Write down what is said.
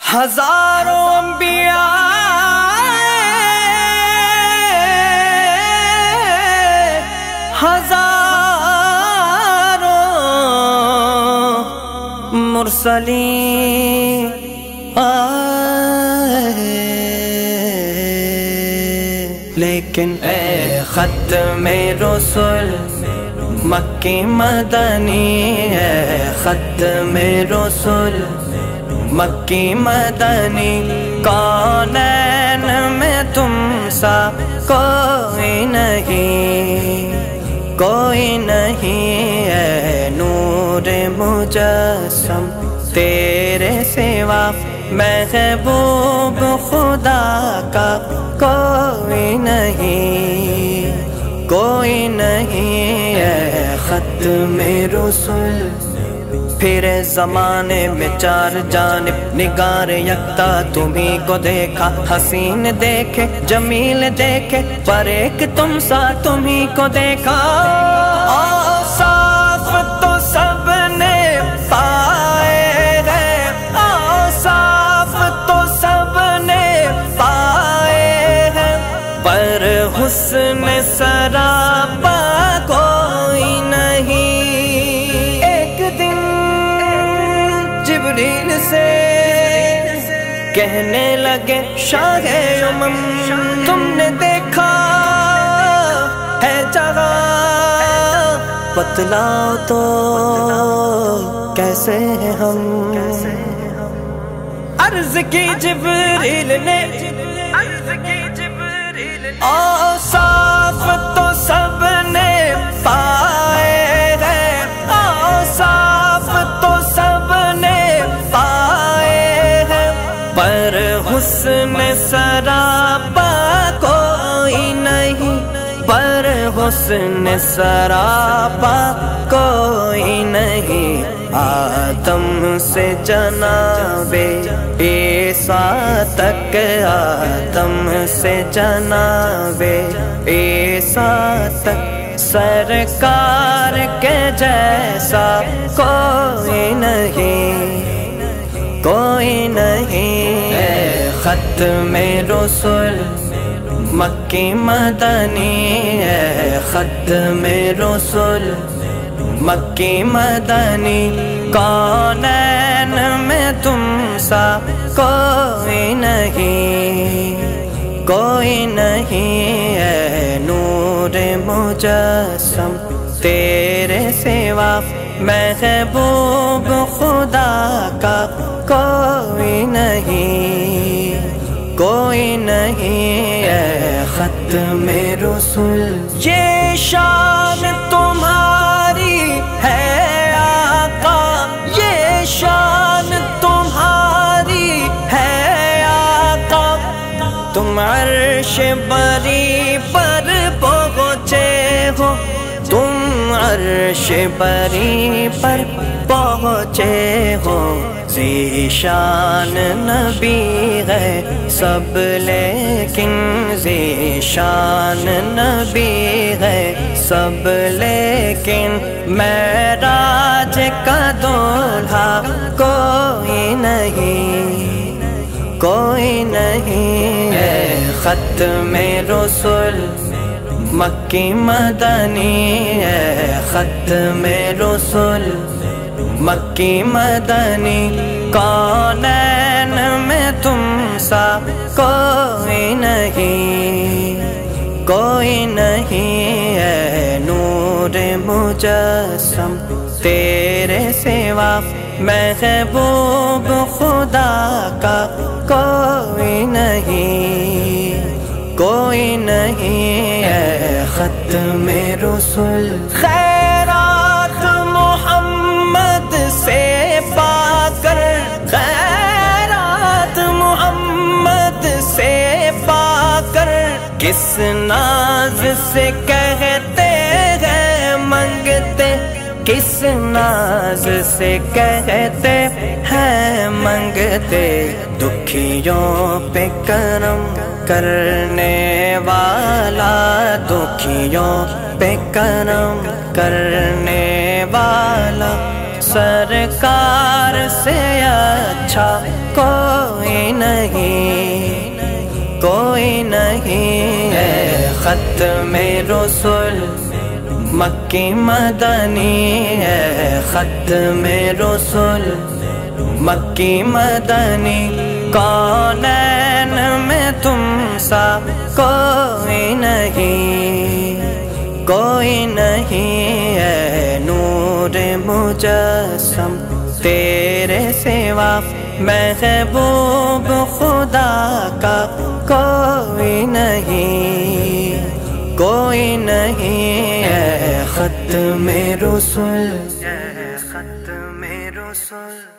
ہزاروں انبیاء ہزاروں مرسلین لیکن اے ختم رسول مکی مدنی اے ختم رسول مکی مدنی کونین میں تم سا کوئی نہیں اے نور مجسم تیرے سوا محبوب خدا کا کوئی نہیں اے ختم رسول پھر زمانے میں چار جانب نگار یکتا تمہیں کو دیکھا حسین دیکھے جمیل دیکھے پر ایک تم سا تمہیں کو دیکھا اوصاف تو سب نے پائے ہیں اوصاف تو سب نے پائے ہیں پر حسن سراپا کوئی نہیں جبریل سے کہنے لگے شاہ امم تم نے دیکھا ہے جگہ بتلاؤ تو کیسے ہیں ہم عرض کی جبریل نے اوصاف تو سب نے پائے ہیں اوصاف تو سب نے پائے ہیں پر حسن سراپا کوئی نہیں پر حسن سراپا کوئی نہیں آدم سے جناب عیسیٰ تک آدم سے جناب عیسیٰ تک سرکار کے جیسا کوئی نہیں اے ختم رسول مکی مدنی اے ختم رسول مکی مدنی کونین میں تم سا کوئی نہیں اے نور مجسم تیرے سوا محبوب خدا کا کوئی نہیں اے ختم رسول یہ شان تمہاری ہے آقا یہ شان تمہاری ہے آقا تم عرش بری پر پہنچے ہو تم عرش بری پر پہنچے ہو ذیشان نبی ہے سب لیکن ذیشان نبی ہے سب لیکن معراج کا دولہا کوئی نہیں اے ختم رسول مکی مدنی اے ختم رسول مکی مدنی کونین میں تم سا کوئی نہیں اے نور مجسم تیرے سوا محبوب خدا کا کوئی نہیں اے ختم رسول خیرات محمد سے پا کر خیرات محمد سے پا کر کس ناز سے کہتے ہیں منگتے کس ناز سے کہتے ہیں منگتے دکھیوں پہ کرم کرنے والا دکھیوں پہ کرم کرنے والا سرکار سے اچھا کوئی نہیں، کوئی نہیں ہے ختم رسول مکی مدنی ہے، ختم رسول مکی مدنی، کونین میں تم سا کوئی نہیں، کوئی نہیں ہے نور مجسم تیرے سوا، محبوب خدا کا کوئی نہیں، کوئی نہیں ہے ختم رسول، ختم رسول۔